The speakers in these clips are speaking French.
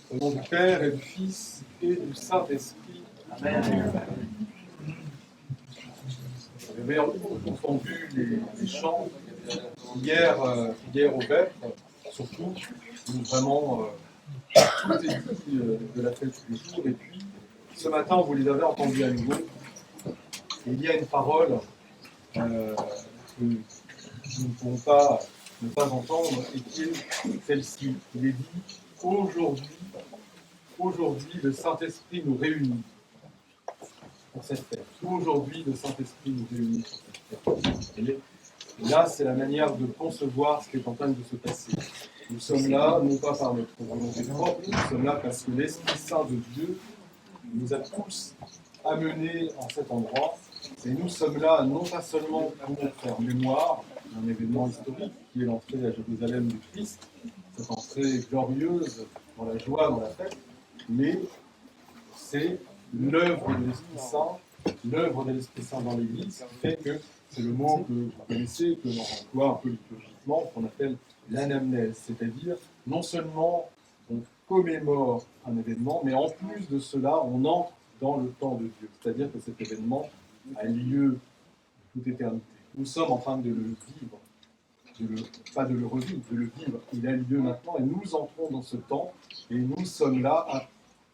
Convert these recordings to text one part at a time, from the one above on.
Au nom du Père et du Fils et du Saint-Esprit. Amen. Vous avez entendu les chants hier au Vêpres, surtout, où vraiment tout est dit de la fête du jour. Et puis, ce matin, vous les avez entendus à nouveau. Et il y a une parole que nous ne pouvons pas ne pas entendre, et qui est celle-ci. Il est dit aujourd'hui, le Saint-Esprit nous réunit pour cette fête. Aujourd'hui, le Saint-Esprit nous réunit pour cette fête. Et là, c'est la manière de concevoir ce qui est en train de se passer. Nous sommes là, non pas par notre volonté propre, nous sommes là parce que l'Esprit Saint de Dieu nous a tous amenés en cet endroit. Et nous sommes là, non pas seulement pour faire mémoire d'un événement historique qui est l'entrée à Jérusalem du Christ, cette entrée glorieuse dans la joie, dans la fête, mais c'est l'œuvre de l'Esprit Saint dans l'Église, qui fait que c'est le mot que vous connaissez, que l'on emploie un peu liturgiquement, qu'on appelle l'anamnèse, c'est-à-dire non seulement on commémore un événement, mais en plus de cela, on entre dans le temps de Dieu, c'est-à-dire que cet événement a lieu toute éternité. Nous sommes en train de le vivre, pas de le revivre, de le vivre. Il a lieu maintenant et nous entrons dans ce temps et nous sommes là à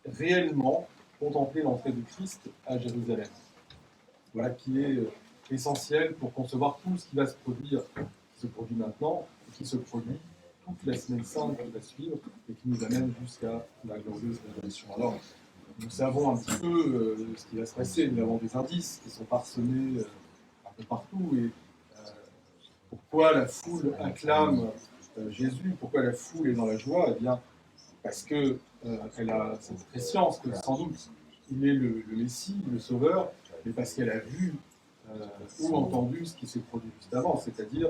réellement contempler l'entrée de Christ à Jérusalem. Voilà qui est essentiel pour concevoir tout ce qui va se produire, qui se produit maintenant et qui se produit toute la semaine sainte qui va suivre et qui nous amène jusqu'à la glorieuse révélation. Alors, nous savons un petit peu ce qui va se passer, nous avons des indices qui sont parsemés un peu partout. Et pourquoi la foule acclame Jésus, pourquoi la foule est dans la joie? Eh bien, parce qu'elle a cette préscience que sans doute il est le Messie, le Sauveur, mais parce qu'elle a vu ou entendu ce qui s'est produit juste avant, c'est-à-dire,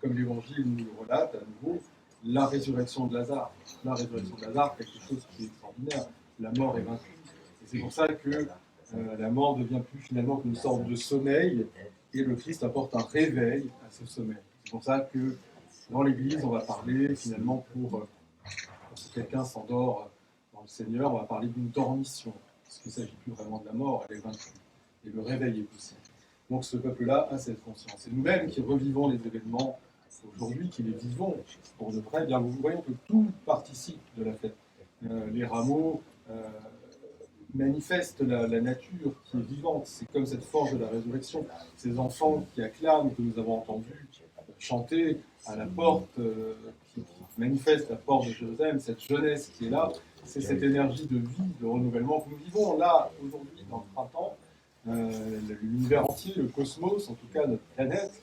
comme l'Évangile nous le relate à nouveau, la résurrection de Lazare. La résurrection de Lazare, quelque chose qui est extraordinaire. La mort est vaincue. Et c'est pour ça que la mort ne devient plus finalement qu'une sorte de sommeil, et le Christ apporte un réveil à ce sommeil. C'est pour ça que dans l'Église, on va parler finalement si quelqu'un s'endort dans le Seigneur, on va parler d'une dormition, parce qu'il ne s'agit plus vraiment de la mort, elle est vaincue. Et le réveil est possible. Donc ce peuple-là a cette conscience. Et nous-mêmes qui revivons les événements aujourd'hui, qui les vivons pour de vrai, eh bien, nous voyons que tout participe de la fête. Les rameaux manifestent la nature qui est vivante. C'est comme cette force de la résurrection. Ces enfants qui acclament, que nous avons entendus chanter à la porte, qui manifeste la porte de Jérusalem, cette jeunesse qui est là, c'est cette énergie de vie, de renouvellement que nous vivons là, aujourd'hui, dans le printemps. L'univers entier, le cosmos, en tout cas notre planète,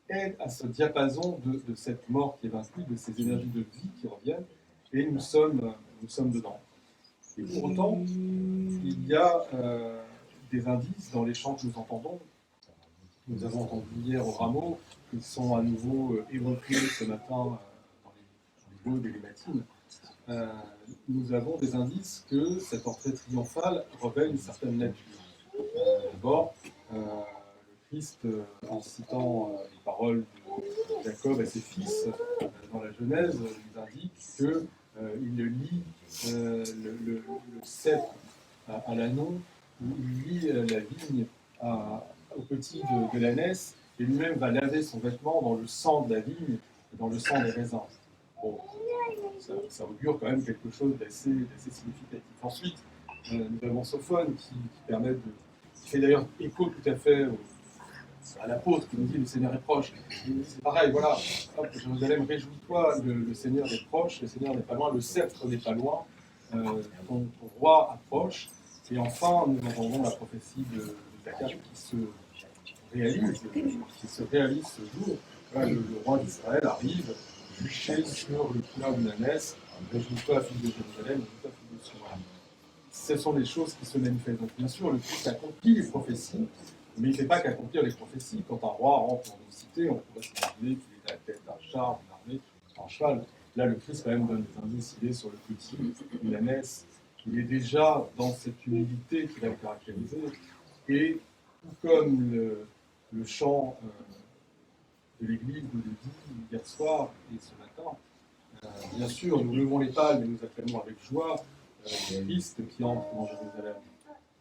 est à ce diapason de cette mort qui est vaincue, de ces énergies de vie qui reviennent, et nous sommes dedans. Et pour autant, il y a des indices dans les chants que nous entendons. Nous avons entendu hier au rameau, qui sont à nouveau évoqués ce matin dans les gaudes et les matines. Nous avons des indices que cette entrée triomphale révèle une certaine nature. D'abord, le Christ, en citant les paroles de Jacob à ses fils dans la Genèse, nous indique qu'il lie le cep à l'ânon, il lie la vigne au petit de l'ânesse, et lui-même va laver son vêtement dans le sang de la vigne et dans le sang des raisins. Bon, ça augure quand même quelque chose d'assez significatif. Ensuite, nous avons Sophone qui fait d'ailleurs écho tout à fait à l'apôtre qui nous dit le Seigneur est proche. C'est pareil, voilà, hop, Jérusalem, réjouis-toi, le Seigneur est proche, le Seigneur n'est pas loin, le sceptre n'est pas loin, ton roi approche. Et enfin, nous entendons la prophétie de Zacharie qui se réalise ce jour. Voilà, le roi d'Israël arrive, juché sur le poulain de l'ânesse, réjouis-toi, fille de Jérusalem, réjouis-toi, fille de Sion. Ce sont des choses qui se manifestent. Donc, bien sûr, le Christ accomplit les prophéties, mais il ne fait pas qu'accomplir les prophéties. Quand un roi rentre dans une cité, on pourrait s'imaginer qu'il est à la tête d'un char, d'une armée, d'un cheval. Là, le Christ, quand même, donne des indices. Il est sur le petit, une ânesse. Il est déjà dans cette humilité qui va le caractériser. Et tout comme le chant de l'Église nous le dit hier soir et ce matin, Bien sûr, nous levons les palmes et nous acclamons avec joie le Christ qui entre dans Jérusalem.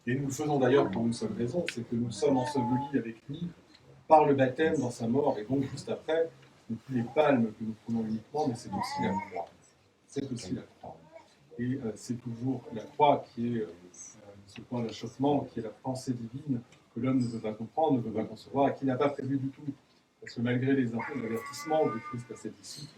Et nous le faisons d'ailleurs pour une seule raison, c'est que nous sommes ensevelis avec lui par le baptême dans sa mort, et donc juste après, ce n'est plus les palmes que nous prenons uniquement, mais c'est aussi la croix. C'est aussi la croix. Et c'est toujours la croix qui est ce point d'achoppement, qui est la pensée divine que l'homme ne peut pas comprendre, ne peut pas concevoir, et qui n'a pas prévu du tout. Parce que malgré les avertissements du Christ à ses disciples,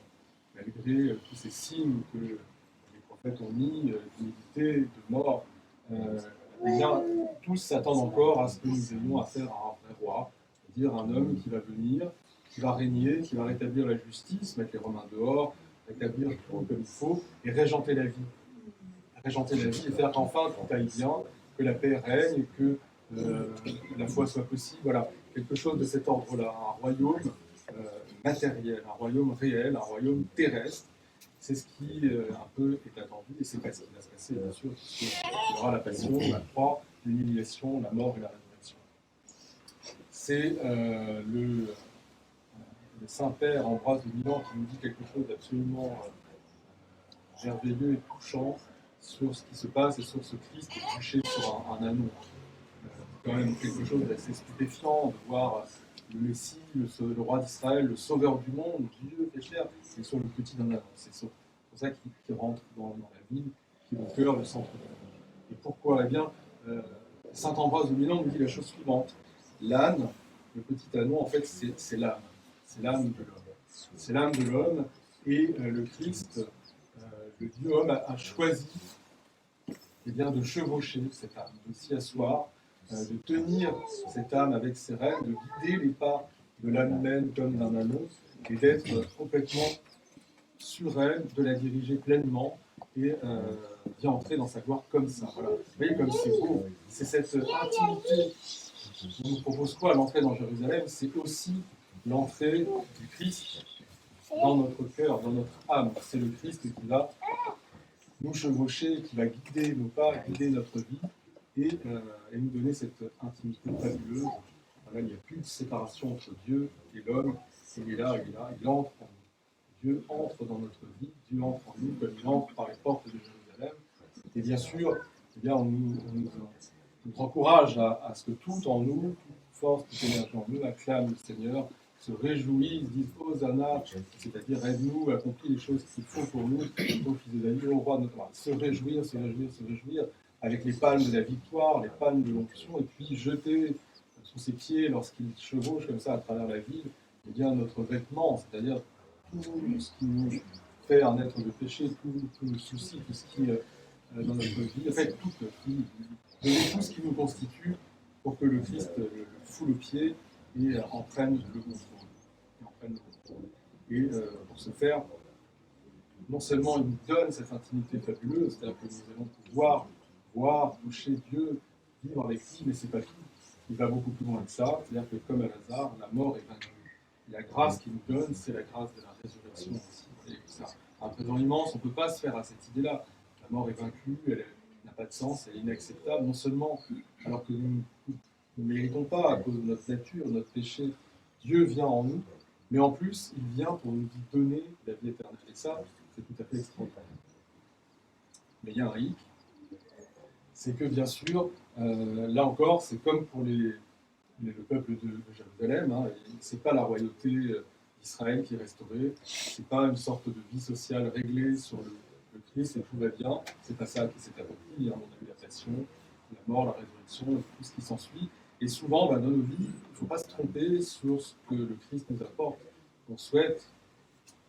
malgré tous ces signes que les prophètes ont mis, d'humilité, de mort, eh bien, tous s'attendent encore à ce que nous ayons affaire à un vrai roi, c'est-à-dire un homme qui va venir, qui va régner, qui va rétablir la justice, mettre les Romains dehors, rétablir tout comme il faut, et régenter la vie. Régenter la vie et faire qu'enfin tout aille bien, que la paix règne, et que la foi soit possible. Voilà, quelque chose de cet ordre-là, un royaume matériel, un royaume réel, un royaume terrestre. C'est ce qui un peu est attendu, et c'est pas ce qui va se passer, bien sûr, puisqu'il y aura la passion, la croix, l'humiliation, la mort et la résurrection. C'est le Saint-Père Ambroise de Milan qui nous dit quelque chose d'absolument merveilleux et touchant sur ce qui se passe et sur ce Christ couché sur un anneau. C'est quand même quelque chose d'assez stupéfiant de voir le Messie, le roi d'Israël, le sauveur du monde, Dieu fait chair, c'est sur le petit d'un anneau. C'est pour ça qu'il rentre dans la ville, qui est au cœur, le centre de la ville. Et pourquoi? Eh bien, saint Ambroise de Milan nous dit la chose suivante. L'âne, le petit anneau, en fait, c'est l'âme. C'est l'âme de l'homme. C'est l'âme de l'homme, et le Christ, le Dieu homme, a choisi bien, de chevaucher cette âme, de s'y asseoir, de tenir cette âme avec ses rênes, de guider les pas de l'âme humaine comme d'un anneau, et d'être complètement sur elle, de la diriger pleinement et d'y entrer dans sa gloire comme ça. Voilà. Vous voyez comme c'est beau, c'est cette intimité. On nous propose quoi? L'entrée dans Jérusalem, c'est aussi l'entrée du Christ dans notre cœur, dans notre âme. C'est le Christ qui va nous chevaucher, qui va guider nos pas, guider notre vie et nous donner cette intimité fabuleuse. Voilà, il n'y a plus de séparation entre Dieu et l'homme. Il est là, il entre en nous. Dieu entre dans notre vie, Dieu entre en nous comme il entre par les portes de Jérusalem. Et bien sûr, eh bien, on nous encourage à ce que tout en nous, toute force, toute énergie en nous, acclame le Seigneur, se réjouissent, disent Hosanna, c'est-à-dire aide-nous, accomplis les choses qu'il faut pour nous, au Fils de David, au roi de notre roi. Se réjouir, avec les palmes de la victoire, les palmes de l'onction, et puis jeter sous ses pieds lorsqu'il chevauche comme ça à travers la ville, eh bien notre vêtement, c'est-à-dire tout ce qui nous fait un être de péché, tout le souci, tout ce qui dans notre vie, en fait toute notre vie, donner tout ce qui nous constitue pour que le Christ le foule aux pieds et en prenne le contrôle. Et pour ce faire, non seulement il nous donne cette intimité fabuleuse, c'est-à-dire que nous allons pouvoir voir, toucher Dieu, vivre avec lui, mais c'est pas tout. Il va beaucoup plus loin que ça, c'est-à-dire que comme à Lazare, la mort est vaincue. Et la grâce qu'il nous donne, c'est la grâce de la résurrection aussi. Et ça, un présent immense, on ne peut pas se faire à cette idée-là. La mort est vaincue, elle n'a pas de sens, elle est inacceptable, non seulement alors que nous ne méritons pas à cause de notre nature, notre péché, Dieu vient en nous, mais en plus, il vient pour nous donner la vie éternelle. Et ça, c'est tout à fait extraordinaire. Mais il y a un hic, c'est que bien sûr, là encore, c'est comme pour le peuple de Jérusalem, hein, c'est pas la royauté d'Israël qui est restaurée, c'est pas une sorte de vie sociale réglée sur le Christ et tout va bien, c'est pas ça qui s'est accompli, hein, on a eu la passion, la mort, la résurrection, tout ce qui s'ensuit. Et souvent, dans nos vies, il ne faut pas se tromper sur ce que le Christ nous apporte. On souhaite,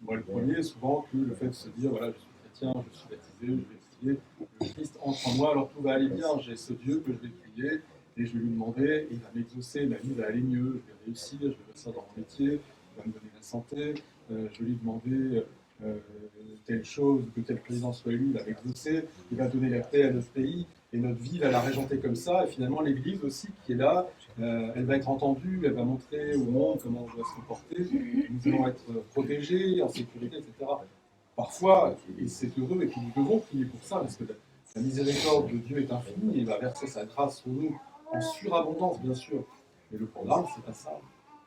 moi le premier, souvent, que le fait de se dire, voilà, je suis chrétien, je suis baptisé, je vais prier, le Christ entre en moi, alors tout va aller bien, j'ai ce Dieu que je vais prier, et je vais lui demander, il va m'exaucer, ma vie va aller mieux, je vais réussir, je vais réussir dans mon métier, il va me donner la santé, je vais lui demander telle chose, que tel président soit élu, il va m'exaucer, il va donner la paix à notre pays, et notre vie va la régenter comme ça, et finalement l'Église aussi qui est là, elle va être entendue, elle va montrer au monde comment on doit se comporter, nous allons être protégés, en sécurité, etc. Parfois, et c'est heureux, et puis nous devons prier pour ça, parce que la miséricorde de Dieu est infinie, et il va verser sa grâce sur nous en surabondance, bien sûr. Mais le programme, c'est pas ça.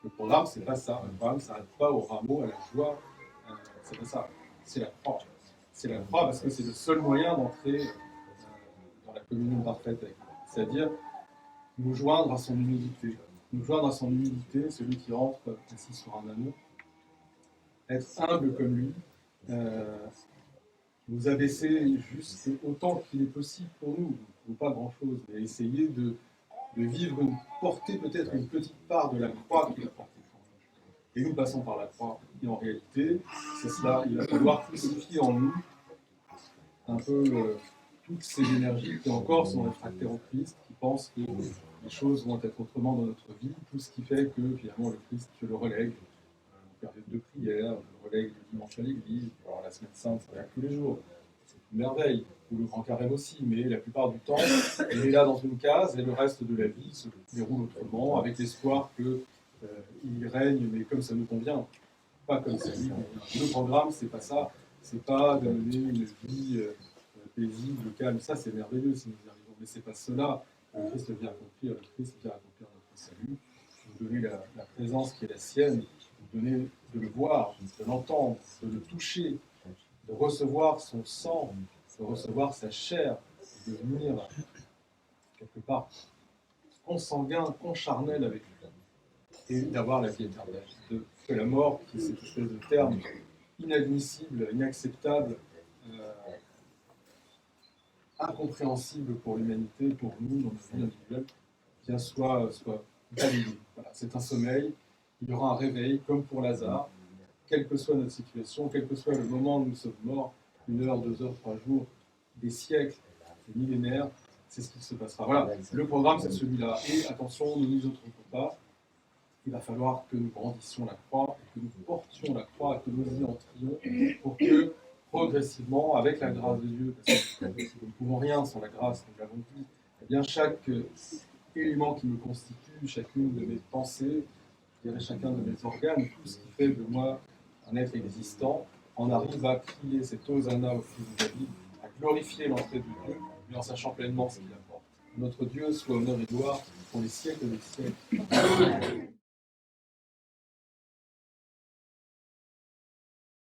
Le programme, c'est pas ça. Le programme, ça n'arrête pas au rameau, à la joie, c'est pas ça. c'est la croix. C'est la croix parce que c'est le seul moyen d'entrer dans la communion parfaite avec lui. C'est-à-dire nous joindre à son humilité. Nous joindre à son humilité, celui qui rentre assis sur un anneau. Être humble comme lui. Nous abaisser juste autant qu'il est possible pour nous. Il ne faut pas grand-chose. Mais essayer de vivre, porter peut-être une petite part de la croix qu'il a portée. Et nous passons par la croix. Et en réalité, c'est cela, il va falloir crucifier en nous un peu toutes ces énergies qui encore sont réfractaires au Christ, qui pensent que les choses vont être autrement dans notre vie, tout ce qui fait que finalement le Christ, je le relègue, en période de prière, je le relègue le dimanche à l'église, alors la semaine sainte, ça va tous les jours, c'est une merveille, ou le grand carême aussi, mais la plupart du temps, il est là dans une case et le reste de la vie se déroule autrement, avec l'espoir que il règne, mais comme ça nous convient, pas comme ça lui convient. Le programme, c'est pas ça, c'est pas de mener une vie paisible, calme, ça c'est merveilleux si nous y arrivons, mais c'est pas cela que le Christ vient accomplir. Le Christ vient accomplir notre salut, nous donner la présence qui est la sienne, nous donner de le voir, de l'entendre, de le toucher, de recevoir son sang, de recevoir sa chair, de devenir quelque part consanguin, concharnel avec lui. Et d'avoir la vie éternelle, que la mort, qui est cette espèce de terme inadmissible, inacceptable, incompréhensible pour l'humanité, pour nous, dans notre vie individuelle, bien soit validée. Voilà, c'est un sommeil, il y aura un réveil, comme pour Lazare, quelle que soit notre situation, quel que soit le moment où nous sommes morts, 1 heure, 2 heures, 3 jours, des siècles, des millénaires, c'est ce qui se passera. Voilà, le programme c'est celui-là. Et attention, ne nous y trompons pas. Il va falloir que nous grandissions la croix, que nous portions la croix, et que nous y entrions, pour que, progressivement, avec la grâce de Dieu, parce que nous ne pouvons rien sans la grâce, nous l'avons dit, eh bien chaque élément qui me constitue, chacune de mes pensées, je dirais chacun de mes organes, tout ce qui fait de moi un être existant, en arrive à crier cette hosanna au Fils de David, à glorifier l'entrée de Dieu, mais en sachant pleinement ce qu'il apporte. Notre Dieu soit honneur et gloire pour les siècles des siècles.